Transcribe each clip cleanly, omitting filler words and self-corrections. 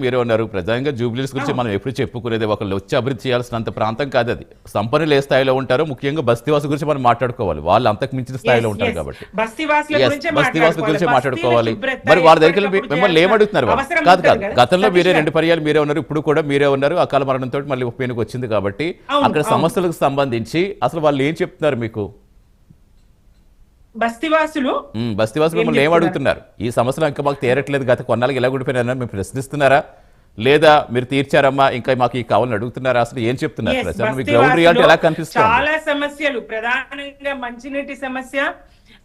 మీరే ఉన్నారు. ప్రధానంగా జూబ్లీస్ గురించి మనం ఎప్పుడు చెప్పుకునేది ఒకళ్ళు వచ్చి అభివృద్ధి చేయాల్సినంత ప్రాంతం కాదు అది. సంపన్నులు ఏ స్థాయిలో ఉంటారో, ముఖ్యంగా బస్తీవాసు గురించి మనం మాట్లాడుకోవాలి. వాళ్ళు అంతకు మించిన స్థాయిలో ఉంటారు కాబట్టి బస్తీవాసుల గురించి మాట్లాడుకోవాలి. మరి వాళ్ళ దగ్గర మిమ్మల్ని ఏమడుగుతున్నారు వాళ్ళు? కాదు కాదు, గతంలో మీరే 2 పర్యాలు మీరే ఉన్నారు, ఇప్పుడు కూడా మీరే ఉన్నారు. అకాల మరణంతో మళ్ళీ ఉప ఎన్నిక వచ్చింది కాబట్టి అక్కడ సమస్యలకు సంబంధించి అసలు వాళ్ళు ఏం చెప్తున్నారు మీకు? బస్తీవాసులు మిమ్మల్ని ఏం అడుగుతున్నారు? ఈ సమస్యలు ఇంకా మాకు తీరట్లేదు, గత కొన్నాళ్ళకి ఇలా గుడిపోయినా మీరు ప్రశ్నిస్తున్నారా, లేదా మీరు తీర్చారమ్మా ఇంకా మాకు ఈ కావాలని అడుగుతున్నారా? అసలు ఏం చెప్తున్నారు ప్రజలు? మీ గ్రౌండ్ రియాలిటీ ఎలా కనిపిస్తుంది? చాలా సమస్యలు,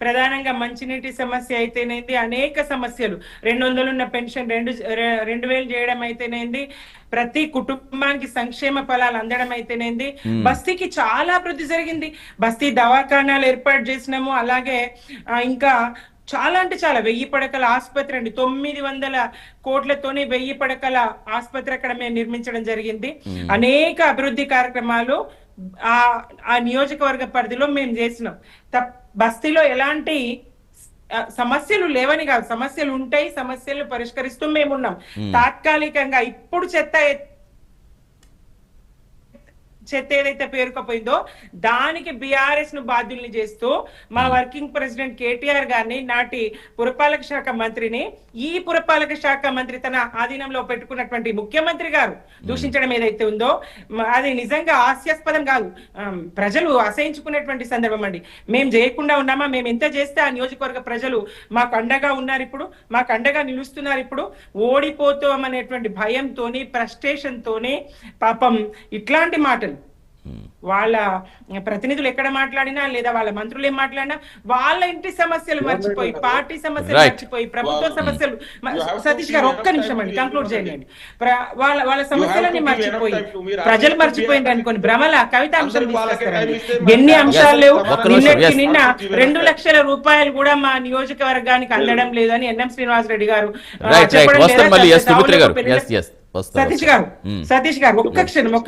ప్రధానంగా మంచినీటి సమస్య అయితేనేది, అనేక సమస్యలు. 200 ఉన్న పెన్షన్ 2000 చేయడం అయితేనేది, ప్రతి కుటుంబానికి సంక్షేమ ఫలాలు అందడం అయితేనేది. బస్తీకి చాలా అభివృద్ధి జరిగింది. బస్తీ దవాఖానాలు ఏర్పాటు చేసినాము. అలాగే ఇంకా చాలా అంటే చాలా 1000 పడకల ఆసుపత్రి అండి. 900 కోట్లతోనే 1000 పడకల ఆసుపత్రి అక్కడ మేము నిర్మించడం జరిగింది. అనేక అభివృద్ధి కార్యక్రమాలు ఆ నియోజకవర్గ పరిధిలో మేము చేసినాం. బస్తీలో ఎలాంటి సమస్యలు లేవని కాదు, సమస్యలు ఉంటాయి, సమస్యలు పరిష్కరిస్తూ మేమున్నాం. తాత్కాలికంగా ఇప్పుడు చెత్త ఏదైతే పేరుకపోయిందో దానికి బీఆర్ఎస్ ను బాధ్యుల్ని చేస్తూ మా వర్కింగ్ ప్రెసిడెంట్ కేటీఆర్ గారిని, నాటి పురపాలక శాఖ మంత్రిని, ఈ పురపాలక శాఖ మంత్రి తన ఆధీనంలో పెట్టుకున్నటువంటి ముఖ్యమంత్రి గారు దూషించడం ఏదైతే ఉందో అది నిజంగా హాస్యాస్పదం కాదు, ప్రజలు అసహించుకునేటువంటి సందర్భం అండి. మేము చేయకుండా ఉన్నామా? మేము ఎంత చేస్తే ఆ నియోజకవర్గ ప్రజలు మాకు అండగా ఉన్నారు, ఇప్పుడు మాకు అండగా నిలుస్తున్నారు. ఇప్పుడు ఓడిపోతామనేటువంటి భయంతోని, ఫ్రస్ట్రేషన్ తోని పాపం ఇట్లాంటి మాటలు వాళ్ళ ప్రతినిధులు ఎక్కడ మాట్లాడినా, లేదా వాళ్ళ మంత్రులు ఏం మాట్లాడినా, వాళ్ళ ఇంటి సమస్యలు మర్చిపోయి, పార్టీ సమస్యలు మర్చిపోయి, ప్రభుత్వ సమస్యలు. సతీష్ గారు ఒక్క నిమిషం అండి, కంక్లూడ్ చేయండి. వాళ్ళ సమస్యలన్నీ మర్చిపోయి ప్రజలు మర్చిపోయింది అనుకోని భ్రమల కవిత అంశాలు తీసుకొస్తారండి. ఎన్ని అంశాలు లేవు. నిన్న 2 లక్షల రూపాయలు కూడా మా నియోజకవర్గానికి అందడం లేదని ఎన్ఎం శ్రీనివాసరెడ్డి గారు సతీష్ గారు ఒక్క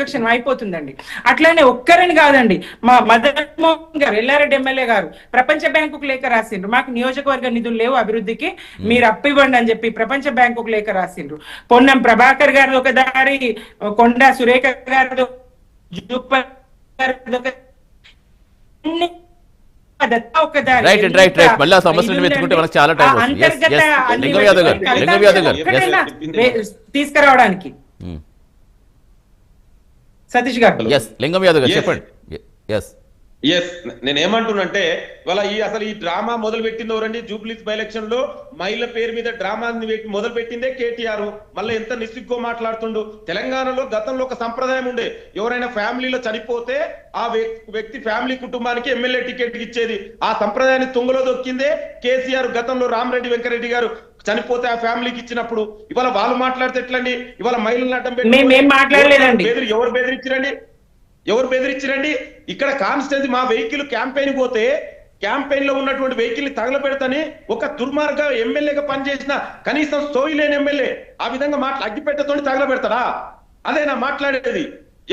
క్షణం అయిపోతుందండి. అట్లానే ఒక్కరని కాదండి, మా మదన్ మోహన్ గారు, ఎల్లారెడ్డి ఎమ్మెల్యే గారు ప్రపంచ బ్యాంకుకు లేఖ రాసిండ్రు. మాకు నియోజకవర్గ నిధులు లేవు అభివృద్ధికి, మీరు అప్పు ఇవ్వండి అని చెప్పి ప్రపంచ బ్యాంకుకు లేఖ రాసిండ్రు. పొన్నం ప్రభాకర్ గారిది ఒక దారి, కొండా సురేఖ గారిది తీసుకురావడానికి. సతీష్ గారు, లింగం యాదవ్ గారు చెప్పండి. నేనేమంటున్నంటే ఇవాళ అసలు ఈ డ్రామా మొదలు పెట్టింది ఎవరండి? జూబ్లీస్ బై ఎలక్షన్ లో మహిళ పేరు మీద డ్రామా మొదలు పెట్టిందే కేటీఆర్. మళ్ళీ ఎంత నిస్సిగ్గుగా మాట్లాడుతుండు. తెలంగాణలో గతంలో ఒక సంప్రదాయం ఉండే, ఎవరైనా ఫ్యామిలీలో చనిపోతే ఆ వ్యక్తి ఫ్యామిలీ కుటుంబానికి ఎమ్మెల్యే టికెట్ ఇచ్చేది. ఆ సంప్రదాయాన్ని తుంగలో దొక్కిందే కేసీఆర్. గతంలో రామరెడ్డి వెంకరెడ్డి గారు చనిపోతే ఆ ఫ్యామిలీకి ఇచ్చినప్పుడు ఇవాళ వాళ్ళు మాట్లాడితే ఎట్లండి? ఇవాళ మహిళలను అడ్డం పెట్టి ఎవరు బెదిరించరండి? ఇక్కడ కాన్స్టిట్యూన్సీ మా వెహికల్ క్యాంపెయిన్ పోతే క్యాంపెయిన్ లో ఉన్నటువంటి వెహికల్ ని తగలబెడతని ఒక దుర్మార్గ ఎమ్మెల్యేగా పనిచేసిన కనీసం సోయి లేని ఎమ్మెల్యే ఆ విధంగా అగ్గిపెట్టతోని తగలబెడతారా? అదేనా మాట్లాడేది?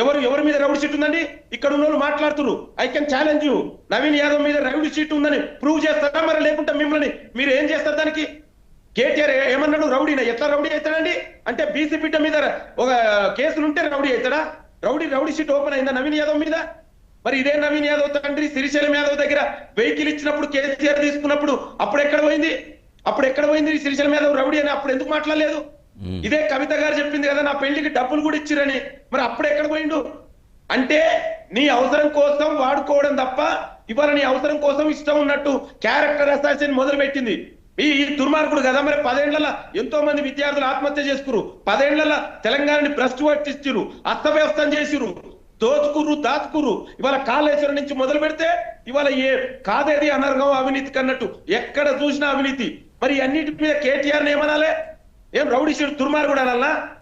ఎవరి మీద రౌడీ షీట్ ఉందండి? ఇక్కడ ఉన్న వాళ్ళు మాట్లాడుతున్నారు. I can challenge you, Naveen Yadav మీద రౌడీ షీట్ ఉందని ప్రూవ్ చేస్తారా? మరి లేకుంటే మిమ్మల్ని మీరు ఏం చేస్తారు దానికి? కేటీఆర్ ఏమన్నాడు? రౌడీనా? ఎట్లా రౌడీ అవుతాడండి? అంటే బీసీ బిడ్డ మీద ఒక కేసులు ఉంటే రౌడీ అవుతాడా? రౌడీ షీట్ ఓపెన్ అయిందా నవీన్ యాదవ్ మీద? మరి ఇదే నవీన్ యాదవ్ తండ్రి శ్రీశైలం యాదవ్ దగ్గర వెహికల్ ఇచ్చినప్పుడు కేసీఆర్ తీసుకున్నప్పుడు అప్పుడు ఎక్కడ పోయింది శ్రీశైలం యాదవ్ రౌడీ అని? అప్పుడు ఎందుకు మాట్లాడలేదు? ఇదే కవిత గారు చెప్పింది కదా, నా పెళ్లికి డబ్బులు కూడా ఇచ్చిరని. మరి అప్పుడు ఎక్కడ పోయిండు? అంటే నీ అవసరం కోసం వాడుకోవడం తప్ప ఇవాళ నీ అవసరం కోసం ఇష్టం ఉన్నట్టు క్యారెక్టర్ అసాసిన్ మొదలు పెట్టింది ఈ దుర్మార్గుడు కదా. మరి 10 ఏళ్లలో ఎంతో మంది విద్యార్థులు ఆత్మహత్య చేసుకురు. 10 ఏళ్లలో తెలంగాణని భ్రష్టు పట్టించురు, అస్తవ్యస్తం చేసిరు, దాచుకురు. ఇవాళ కాళేశ్వరం నుంచి మొదలు పెడితే ఇవాళ కాదేది అనర్గం అవినీతికి అన్నట్టు ఎక్కడ చూసినా అవినీతి. మరి అన్నిటి మీద కేటీఆర్ ఏమనాలే? ఏం రౌడీ షీట్ దుర్మార్గుడు అనాలా?